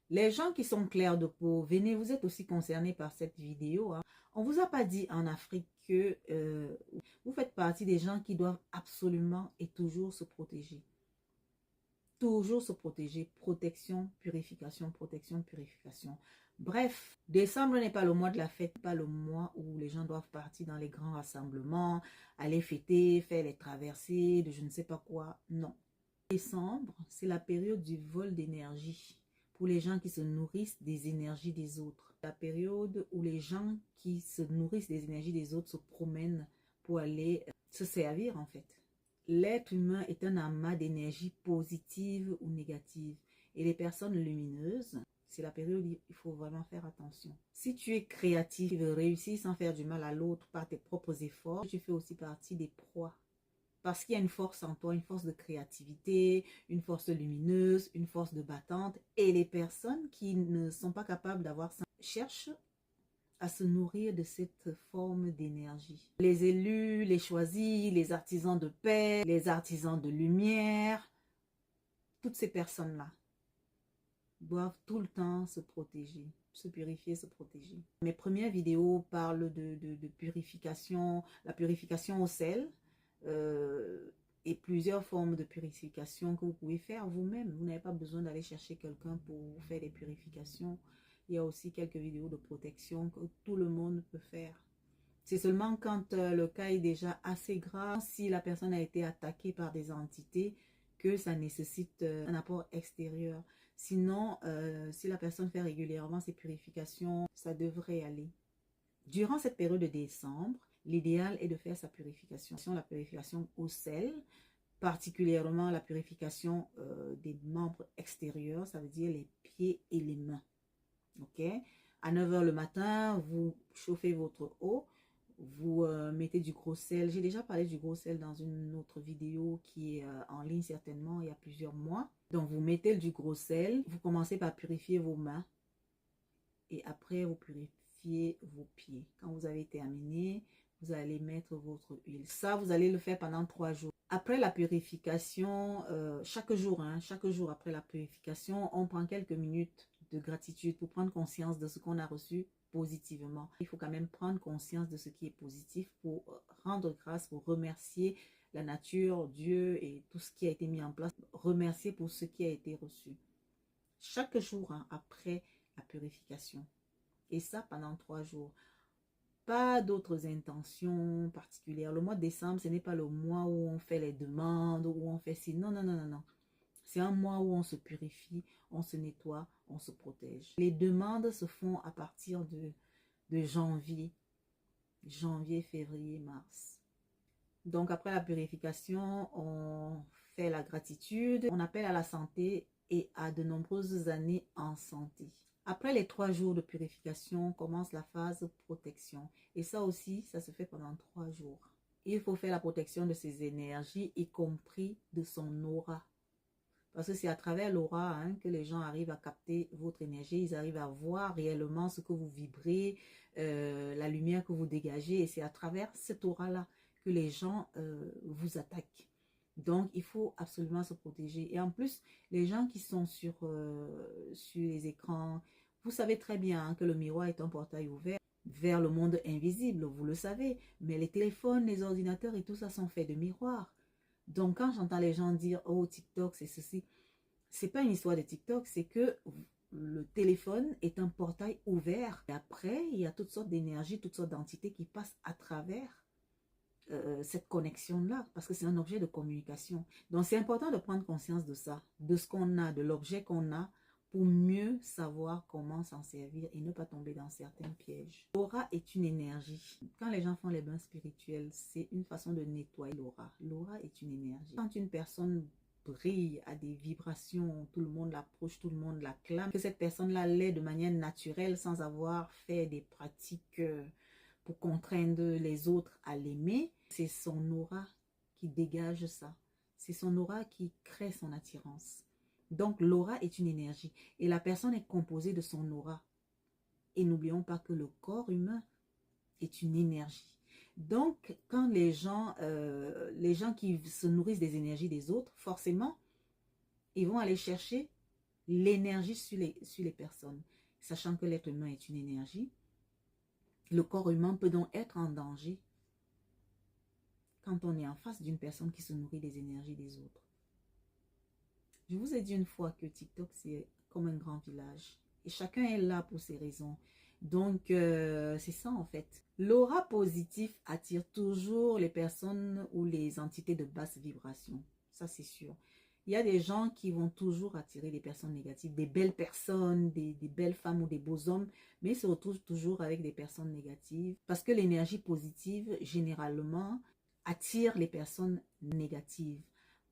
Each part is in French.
Les gens qui sont clairs de peau, venez, vous êtes aussi concernés par cette vidéo. Hein. On ne vous a pas dit en Afrique que vous faites partie des gens qui doivent absolument et toujours se protéger. Toujours se protéger. Protection, purification, protection, purification. Bref, décembre n'est pas le mois de la fête, pas le mois où les gens doivent partir dans les grands rassemblements, aller fêter, faire les traversées, de je ne sais pas quoi. Non. Décembre, c'est la période du vol d'énergie pour les gens qui se nourrissent des énergies des autres. La période où les gens qui se nourrissent des énergies des autres se promènent pour aller se servir en fait. L'être humain est un amas d'énergie positive ou négative. Et les personnes lumineuses, c'est la période où il faut vraiment faire attention. Si tu es créatif, tu veux réussir sans faire du mal à l'autre par tes propres efforts, tu fais aussi partie des proies. Parce qu'il y a une force en toi, une force de créativité, une force lumineuse, une force de battante. Et les personnes qui ne sont pas capables d'avoir ça cherchent à se nourrir de cette forme d'énergie. Les élus, les choisis, les artisans de paix, les artisans de lumière, toutes ces personnes-là doivent tout le temps se protéger, se purifier, se protéger. Mes premières vidéos parlent de purification, la purification au sel, et plusieurs formes de purification que vous pouvez faire vous-même. Vous n'avez pas besoin d'aller chercher quelqu'un pour vous faire des purifications. Il y a aussi quelques vidéos de protection que tout le monde peut faire. C'est seulement quand le cas est déjà assez grave, si la personne a été attaquée par des entités, que ça nécessite un apport extérieur. Sinon, si la personne fait régulièrement ses purifications, ça devrait aller. Durant cette période de décembre, l'idéal est de faire sa purification. La purification au sel, particulièrement la purification des membres extérieurs, ça veut dire les pieds et les mains. Ok? À 9 h le matin, vous chauffez votre eau, vous mettez du gros sel. J'ai déjà parlé du gros sel dans une autre vidéo qui est en ligne certainement il y a plusieurs mois. Donc vous mettez du gros sel, vous commencez par purifier vos mains et après vous purifiez vos pieds. Quand vous avez terminé, vous allez mettre votre huile. Ça, vous allez le faire pendant 3 jours. Après la purification, chaque jour après la purification, on prend quelques minutes de gratitude pour prendre conscience de ce qu'on a reçu positivement. Il faut quand même prendre conscience de ce qui est positif pour rendre grâce, pour remercier la nature, Dieu et tout ce qui a été mis en place. Remercier pour ce qui a été reçu. Chaque jour après la purification. Et ça pendant 3 jours. Pas d'autres intentions particulières. Le mois de décembre, ce n'est pas le mois où on fait les demandes, où on fait ci. Non, non, non, non, non. C'est un mois où on se purifie, on se nettoie, on se protège. Les demandes se font à partir de janvier, février, mars. Donc après la purification, on fait la gratitude, on appelle à la santé et à de nombreuses années en santé. Après les 3 jours de purification, commence la phase protection. Et ça aussi, ça se fait pendant 3 jours. Il faut faire la protection de ses énergies, y compris de son aura. Parce que c'est à travers l'aura que les gens arrivent à capter votre énergie. Ils arrivent à voir réellement ce que vous vibrez, la lumière que vous dégagez. Et c'est à travers cette aura-là que les gens vous attaquent. Donc, il faut absolument se protéger. Et en plus, les gens qui sont sur les écrans, vous savez très bien que le miroir est un portail ouvert vers le monde invisible, vous le savez. Mais les téléphones, les ordinateurs et tout ça sont faits de miroirs. Donc, quand j'entends les gens dire « Oh, TikTok, c'est ceci », c'est pas une histoire de TikTok, c'est que le téléphone est un portail ouvert. Et après, il y a toutes sortes d'énergies, toutes sortes d'entités qui passent à travers cette connexion-là, parce que c'est un objet de communication. Donc, c'est important de prendre conscience de ça, de ce qu'on a, de l'objet qu'on a, pour mieux savoir comment s'en servir et ne pas tomber dans certains pièges. L'aura est une énergie. Quand les gens font les bains spirituels, c'est une façon de nettoyer l'aura. L'aura est une énergie. Quand une personne brille, a des vibrations, tout le monde l'approche, tout le monde l'acclame, que cette personne-là l'est de manière naturelle sans avoir fait des pratiques pour contraindre les autres à l'aimer, c'est son aura qui dégage ça. C'est son aura qui crée son attirance. Donc l'aura est une énergie et la personne est composée de son aura. Et n'oublions pas que le corps humain est une énergie. Donc quand les gens qui se nourrissent des énergies des autres, forcément, ils vont aller chercher l'énergie sur les personnes. Sachant que l'être humain est une énergie, le corps humain peut donc être en danger quand on est en face d'une personne qui se nourrit des énergies des autres. Je vous ai dit une fois que TikTok, c'est comme un grand village. Et chacun est là pour ses raisons. Donc, c'est ça en fait. L'aura positif attire toujours les personnes ou les entités de basse vibration. Ça, c'est sûr. Il y a des gens qui vont toujours attirer des personnes négatives, des belles personnes, des belles femmes ou des beaux hommes, mais ils se retrouvent toujours avec des personnes négatives. Parce que l'énergie positive, généralement, attire les personnes négatives.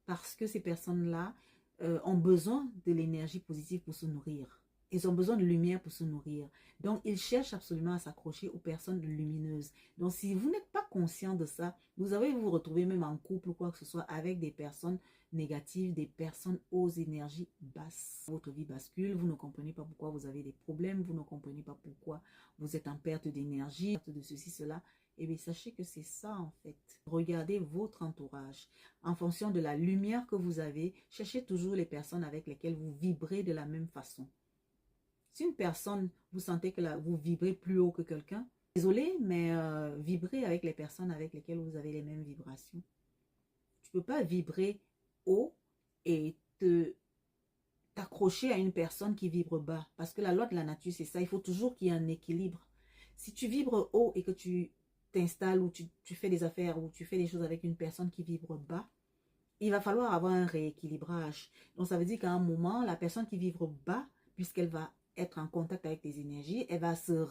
Parce que ces personnes-là ont besoin de l'énergie positive pour se nourrir. Ils ont besoin de lumière pour se nourrir. Donc, ils cherchent absolument à s'accrocher aux personnes lumineuses. Donc, si vous n'êtes pas conscient de ça, vous allez vous retrouver même en couple ou quoi que ce soit avec des personnes négatives, des personnes aux énergies basses. Votre vie bascule, vous ne comprenez pas pourquoi vous avez des problèmes, vous ne comprenez pas pourquoi vous êtes en perte d'énergie, de ceci, cela. Eh bien, sachez que c'est ça en fait. Regardez votre entourage. En fonction de la lumière que vous avez, cherchez toujours les personnes avec lesquelles vous vibrez de la même façon. Si une personne, vous sentez que vous vibrez plus haut que quelqu'un, désolé, mais vibrez avec les personnes avec lesquelles vous avez les mêmes vibrations. Tu ne peux pas vibrer haut et t'accrocher à une personne qui vibre bas. Parce que la loi de la nature, c'est ça. Il faut toujours qu'il y ait un équilibre. Si tu vibres haut et que tu t'installes ou tu fais des affaires ou tu fais des choses avec une personne qui vibre bas, il va falloir avoir un rééquilibrage. Donc, ça veut dire qu'à un moment, la personne qui vibre bas, puisqu'elle va être en contact avec tes énergies, elle va se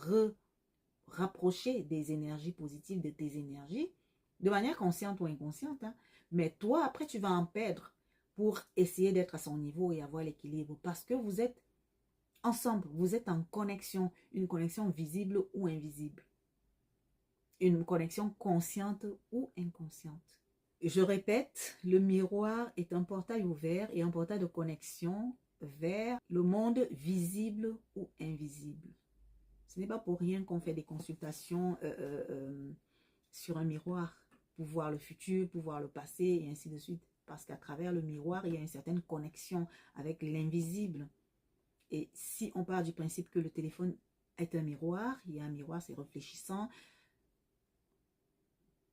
rapprocher des énergies positives, de tes énergies, de manière consciente ou inconsciente. Hein. Mais toi, après, tu vas en perdre pour essayer d'être à son niveau et avoir l'équilibre. Parce que vous êtes ensemble, vous êtes en connexion, une connexion visible ou invisible. Une connexion consciente ou inconsciente. Je répète, le miroir est un portail ouvert et un portail de connexion vers le monde visible ou invisible. Ce n'est pas pour rien qu'on fait des consultations sur un miroir pour voir le futur, pour voir le passé et ainsi de suite. Parce qu'à travers le miroir, il y a une certaine connexion avec l'invisible. Et si on part du principe que le téléphone est un miroir, il y a un miroir, c'est réfléchissant.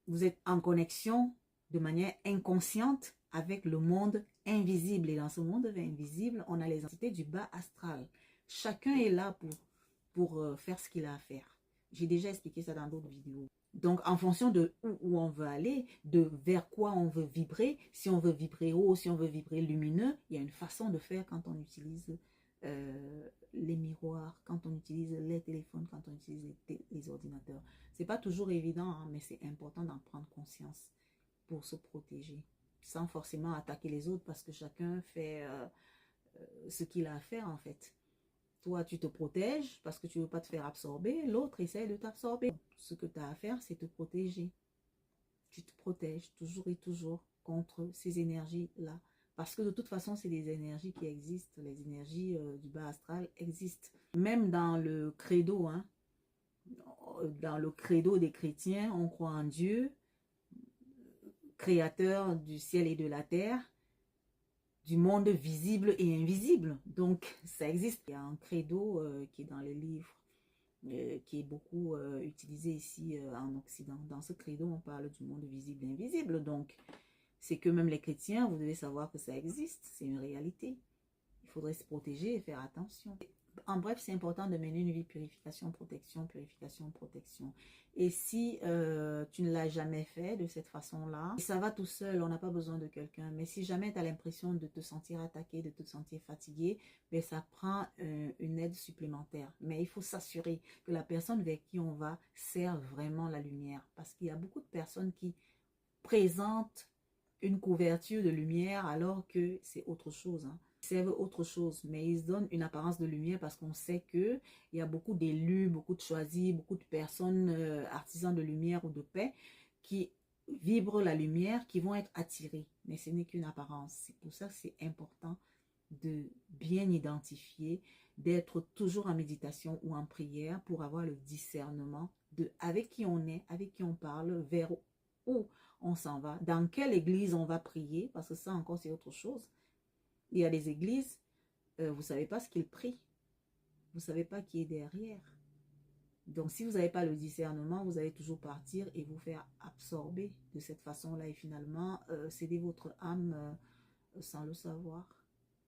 Vous êtes en connexion de manière inconsciente avec le monde invisible. Et dans ce monde invisible, on a les entités du bas astral. Chacun est là pour faire ce qu'il a à faire. J'ai déjà expliqué ça dans d'autres vidéos. Donc, en fonction de où on veut aller, de vers quoi on veut vibrer, si on veut vibrer haut, si on veut vibrer lumineux, il y a une façon de faire quand on utilise les miroirs, quand on utilise les téléphones, quand on utilise les ordinateurs. C'est pas toujours évident, hein, mais c'est important d'en prendre conscience pour se protéger, sans forcément attaquer les autres, parce que chacun fait ce qu'il a à faire en fait. Toi, tu te protèges parce que tu ne veux pas te faire absorber. L'autre essaie de t'absorber. Ce que tu as à faire, c'est te protéger. Tu te protèges toujours et toujours contre ces énergies-là. Parce que de toute façon, c'est des énergies qui existent. Les énergies du bas astral existent. Même dans le credo, hein, dans le credo des chrétiens, on croit en Dieu, créateur du ciel et de la terre, du monde visible et invisible. Donc, ça existe. Il y a un credo qui est dans les livres, qui est beaucoup utilisé ici en Occident. Dans ce credo, on parle du monde visible et invisible. Donc, c'est que même les chrétiens, vous devez savoir que ça existe. C'est une réalité. Il faudrait se protéger et faire attention. En bref, c'est important de mener une vie purification, protection, purification, protection. Et si tu ne l'as jamais fait de cette façon-là, ça va tout seul, on n'a pas besoin de quelqu'un. Mais si jamais tu as l'impression de te sentir attaqué, de te sentir fatigué, ben ça prend une aide supplémentaire. Mais il faut s'assurer que la personne vers qui on va sert vraiment la lumière. Parce qu'il y a beaucoup de personnes qui présentent une couverture de lumière alors que c'est autre chose, hein. Ils servent autre chose, mais ils donnent une apparence de lumière parce qu'on sait qu'il y a beaucoup d'élus, beaucoup de choisis, beaucoup de personnes, artisans de lumière ou de paix, qui vibrent la lumière, qui vont être attirés. Mais ce n'est qu'une apparence. C'est pour ça que c'est important de bien identifier, d'être toujours en méditation ou en prière pour avoir le discernement de avec qui on est, avec qui on parle, vers où on s'en va, dans quelle église on va prier, parce que ça encore c'est autre chose. Il y a des églises vous ne savez pas ce qu'il prie. Vous ne savez pas qui est derrière. Donc, si vous n'avez pas le discernement, vous allez toujours partir et vous faire absorber de cette façon-là. Et finalement, céder votre âme sans le savoir.